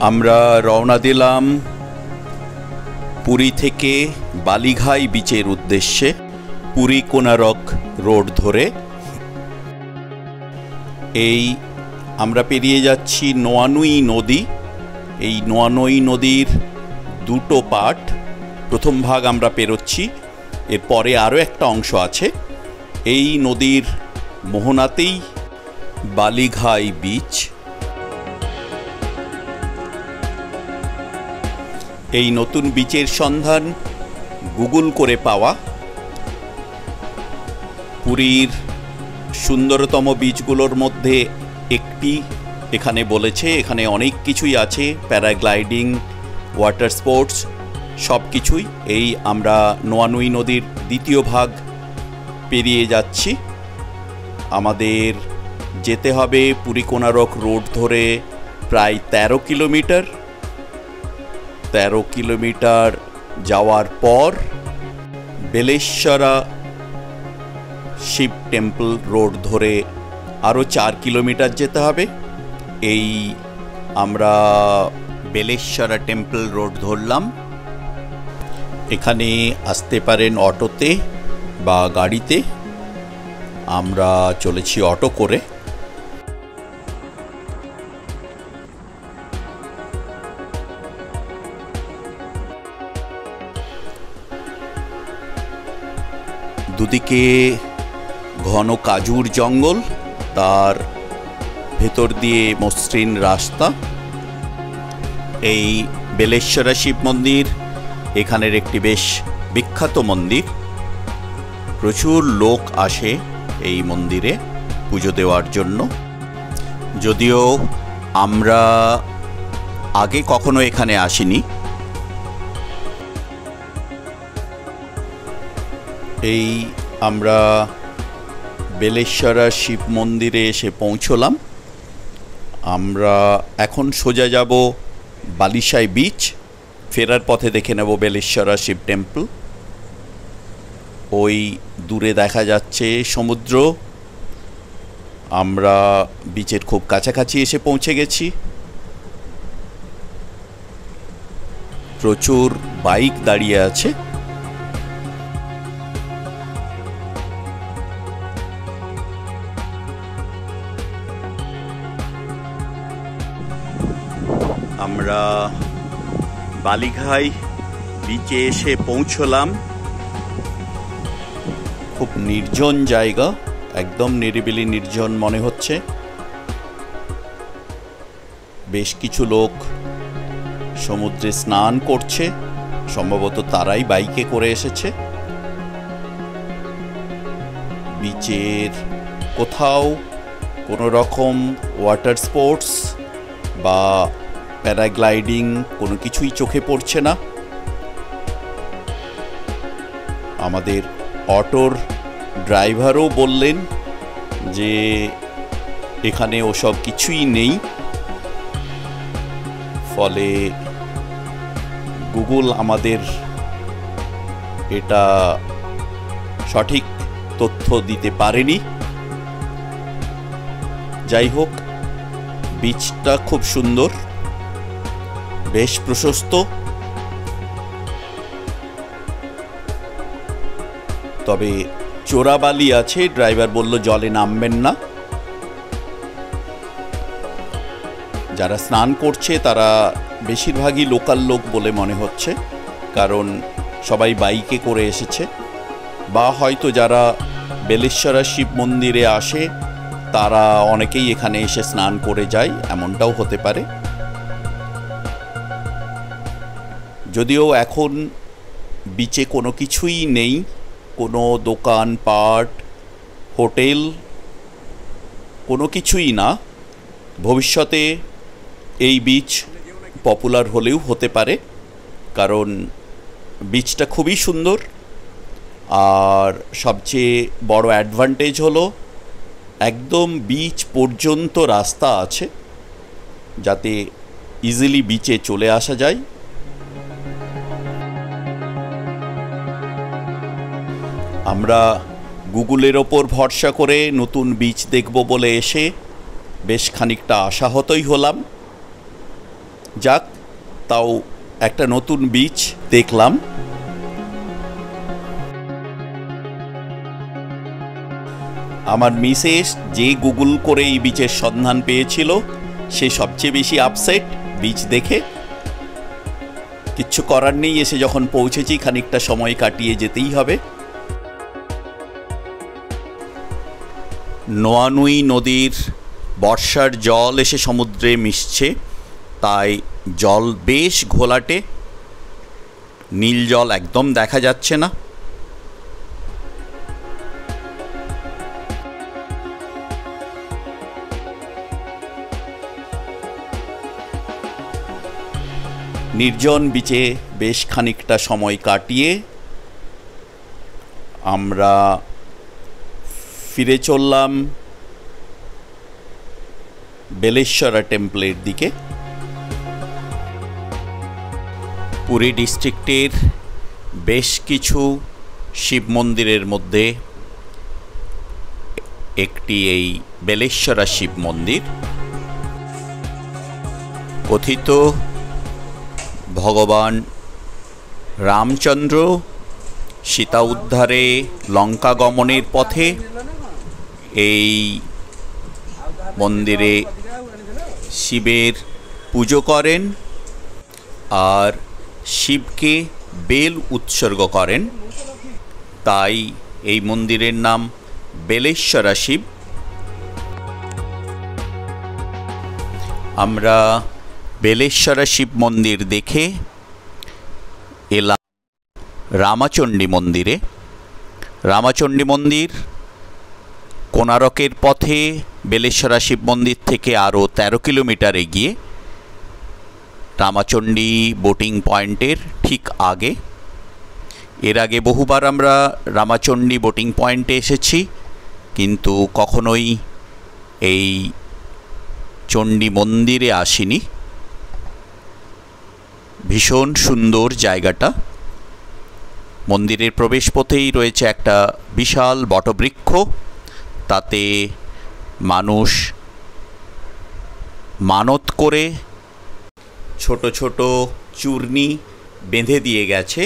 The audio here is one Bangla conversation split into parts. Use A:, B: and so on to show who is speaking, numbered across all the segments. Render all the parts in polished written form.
A: আমরা রওনা দিলাম পুরী থেকে বালিঘাই বিচের উদ্দেশ্যে, পুরী কোনারক রোড ধরে। এই আমরা পেরিয়ে যাচ্ছি নোয়ানুই নদী। এই নোয়ানুই নদীর দুটো পার্ট, প্রথম ভাগ আমরা পেরোচ্ছি, এরপরে আরও একটা অংশ আছে। এই নদীর মোহনাতেই বালিঘাই বিচ। এই নতুন বিচের সন্ধান গুগল করে পাওয়া। পুরীর সুন্দরতম বিচগুলোর মধ্যে একটি এখানে বলেছে। এখানে অনেক কিছুই আছে, প্যারাগ্লাইডিং, ওয়াটার স্পোর্টস, সব কিছুই। এই আমরা নোয়ানুই নদীর দ্বিতীয় ভাগ পেরিয়ে যাচ্ছি। আমাদের যেতে হবে পুরী কোনারক রোড ধরে প্রায় 13 কিলোমিটার। 13 কিলোমিটার যাওয়ার পর বেলেশ্বরা শিব টেম্পল রোড ধরে আরও 4 কিলোমিটার যেতে হবে। এই আমরা বেলেশ্বরা টেম্পল রোড ধরলাম। এখানে আসতে পারেন অটোতে বা গাড়িতে। আমরা চলেছি অটো করে। দুদিকে ঘন কাজুর জঙ্গল, তার ভেতর দিয়ে মসৃণ রাস্তা। এই বেলেশ্বরা শিব মন্দির এখানের একটি বেশ বিখ্যাত মন্দির। প্রচুর লোক আসে এই মন্দিরে পুজো দেওয়ার জন্য। যদিও আমরা আগে কখনো এখানে আসিনি। এই আমরা বেলেশ্বরা শিব মন্দিরে এসে পৌঁছলাম। আমরা এখন সোজা যাব বালিশাই বিচ। ফেরার পথে দেখে নেব বেলেশ্বরা শিব টেম্পল। ওই দূরে দেখা যাচ্ছে সমুদ্র। আমরা বিচের খুব কাছাকাছি এসে পৌঁছে গেছি। প্রচুর বাইক দাঁড়িয়ে আছে। আমরা বালিঘাই বিচে এসে পৌঁছলাম। খুব নির্জন জায়গা, একদম নিরিবিলি নির্জন মনে হচ্ছে। বেশ কিছু লোক সমুদ্রে স্নান করছে, সম্ভবত তারাই বাইকে করে এসেছে। বিচের কোথাও কোনো রকম ওয়াটার স্পোর্টস বা প্যারাগ্লাইডিং কোনো কিছুই চোখে পড়ছে না। আমাদের অটোর ড্রাইভারও বললেন যে এখানে ওসব কিছুই নেই। ফলে গুগল আমাদের এটা সঠিক তথ্য দিতে পারেনি। যাই হোক, বিচটা খুব সুন্দর, বেশ প্রশস্ত। তবে চোরাবালি আছে, ড্রাইভার বলল জলে নামবেন না। যারা স্নান করছে তারা বেশিরভাগই লোকাল লোক বলে মনে হচ্ছে, কারণ সবাই বাইকে করে এসেছে। বা হয়তো যারা বেলেশ্বরা শিব মন্দিরে আসে তারা অনেকেই এখানে এসে স্নান করে যায়, এমনটাও হতে পারে। যদিও এখন বিচে কোনো কিছুই নেই, কোনো দোকান পাট, হোটেল, কোনো কিছুই না। ভবিষ্যতে এই বিচ পপুলার হলেও হতে পারে, কারণ বিচটা খুবই সুন্দর। আর সবচেয়ে বড় অ্যাডভান্টেজ হলো একদম বিচ পর্যন্ত রাস্তা আছে, যাতে ইজিলি বিচে চলে আসা যায়। আমরা গুগলের ওপর ভরসা করে নতুন বিচ দেখব বলে এসে বেশ খানিকটা আশাহতই হলাম। যাক, তাও একটা নতুন বিচ দেখলাম। আমার মিসেস যে গুগল করে এই বিচের সন্ধান পেয়েছিল সে সবচেয়ে বেশি আপসেট বিচ দেখে। কিচ্ছু করার নেই, এসে যখন পৌঁছেছি খানিকটা সময় কাটিয়ে যেতেই হবে। নোয়ানুই নদীর বর্ষার জল এসে সমুদ্রে মিশছে, তাই জল বেশ ঘোলাটে, নীল জল একদম দেখা যাচ্ছে না। নির্জন বিচে বেশ খানিকটা সময় কাটিয়ে আমরা ফিরে চললাম বেলেশ্বরা টেম্পলের দিকে। পুরী ডিস্ট্রিক্টের বেশ কিছু শিব মন্দিরের মধ্যে একটি এই বেলেশ্বরা শিব মন্দির। কথিত ভগবান রামচন্দ্র সীতা উদ্ধারে লঙ্কা গমনের পথে এই মন্দিরে শিবের পুজো করেন আর শিবকে বেল উৎসর্গ করেন, তাই এই মন্দিরের নাম বেলেশ্বরা শিব। আমরা বেলেশ্বরা শিব মন্দির দেখে এলাম রামাচণ্ডী মন্দিরে। রামাচণ্ডী মন্দির কোণারকের পথে বেলেশ্বরা শিব মন্দির থেকে আরও 13 কিলোমিটার এগিয়ে, রামাচণ্ডী বোটিং পয়েন্টের ঠিক আগে। এর আগে বহুবার আমরা রামাচণ্ডী বোটিং পয়েন্টে এসেছি, কিন্তু কখনোই এই চণ্ডী মন্দিরে আসিনি। ভীষণ সুন্দর জায়গাটা। মন্দিরের প্রবেশপথেই রয়েছে একটা বিশাল বটবৃক্ষ, তাতে মানুষ মানত করে ছোট ছোট চূর্ণি বেঁধে দিয়ে গেছে।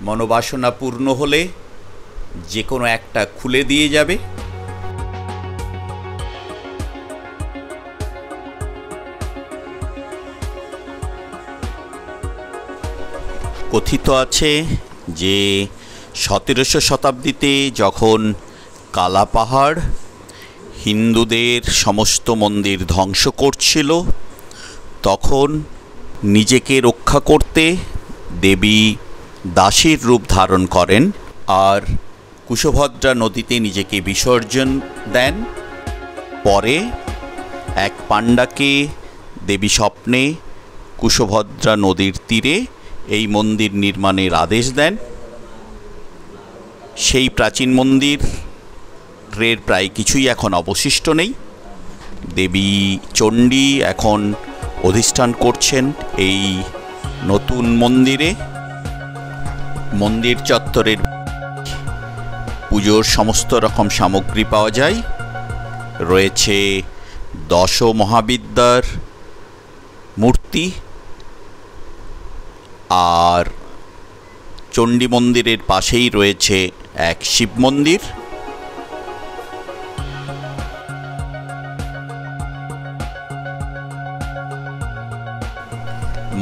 A: মনোবাসনা পূর্ণ হলে যে কোনো একটা খুলে দিয়ে যাবে। কথিত আছে যে 17শো শতাব্দীতে যখন কালাপাহাড় হিন্দুদের সমস্ত মন্দির ধ্বংস করছিল, তখন নিজেকে রক্ষা করতে দেবী দাসীর রূপ ধারণ করেন আর কুশভদ্রা নদীতে নিজেকে বিসর্জন দেন। পরে এক পাণ্ডাকে দেবী স্বপ্নে কুশভদ্রা নদীর তীরে এই মন্দির নির্মাণের আদেশ দেন। সেই প্রাচীন মন্দিরের প্রায় কিছুই এখন অবশিষ্ট নেই। দেবী চণ্ডী এখন অধিষ্ঠান করছেন এই নতুন মন্দিরে। মন্দির চত্বরের পুজোর সমস্ত রকম সামগ্রী পাওয়া যায়। রয়েছে 10 মহাবিদ্যার মূর্তি, আর চণ্ডী মন্দিরের পাশেই রয়েছে এক শিব মন্দির।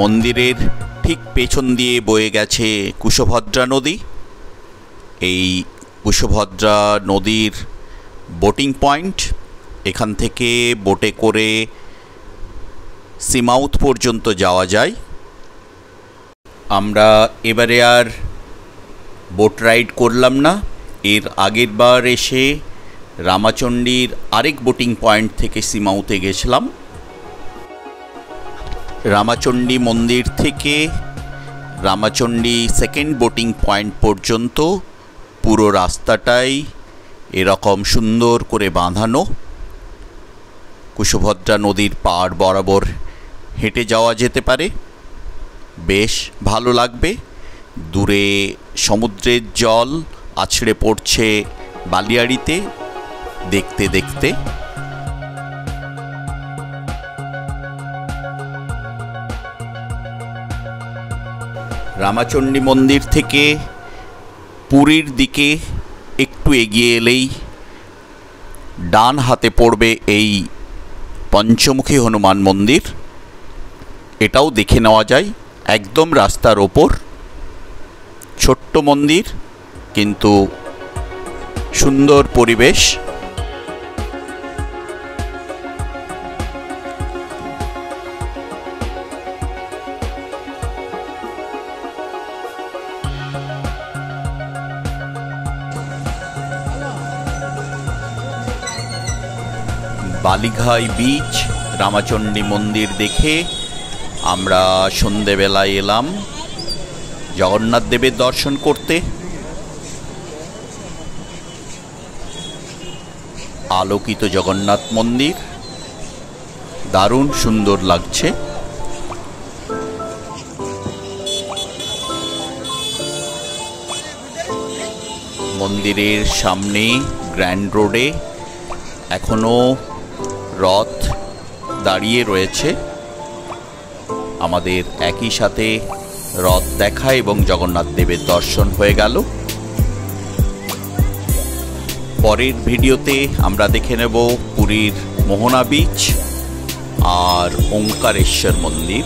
A: মন্দিরের ঠিক পেছন দিয়ে বয়ে গেছে কুশভদ্রা নদী। এই কুশভদ্রা নদীর বোটিং পয়েন্ট, এখান থেকে বোটে করে সিমাউথ পর্যন্ত যাওয়া যায়। আমরা এবারে আর বোট রাইড করলাম না। এর আগের বার এসে রামাচণ্ডীর আরেক বোটিং পয়েন্ট থেকে সিমাউথে গেছিলাম। রামাচণ্ডী মন্দির থেকে রামাচণ্ডী সেকেন্ড বোটিং পয়েন্ট পর্যন্ত পুরো রাস্তাটাই এরকম সুন্দর করে বাঁধানো। কুশভদ্রা নদীর পাড় বরাবর হেঁটে যাওয়া যেতে পারে, বেশ ভালো লাগবে। দূরে সমুদ্রের জল আছড়ে পড়ছে বালিয়াড়িতে, দেখতে দেখতে। রামাচণ্ডী মন্দির থেকে পুরীর দিকে একটু এগিয়ে এলেই ডান হাতে পড়বে এই পঞ্চমুখী হনুমান মন্দির। এটাও দেখে নেওয়া যায় একদম রাস্তার ওপর। ছোট্ট মন্দির কিন্তু সুন্দর পরিবেশ। বালিঘাই বিচ, রামাচণ্ডী মন্দির দেখে আমরা সন্ধেবেলায় এলাম জগন্নাথ দেবের দর্শন করতে। আলোকিত জগন্নাথ মন্দির দারুণ সুন্দর লাগছে। মন্দিরের সামনে গ্র্যান্ড রোডে এখনো রথ দাঁড়িয়ে রয়েছে। আমাদের একই সাথে রথ দেখা এবং জগন্নাথ দেবের দর্শন হয়ে গেল। পরের ভিডিওতে আমরা দেখে নেব পুরীর মোহনা বিচ আর ওঙ্কারেশ্বর মন্দির।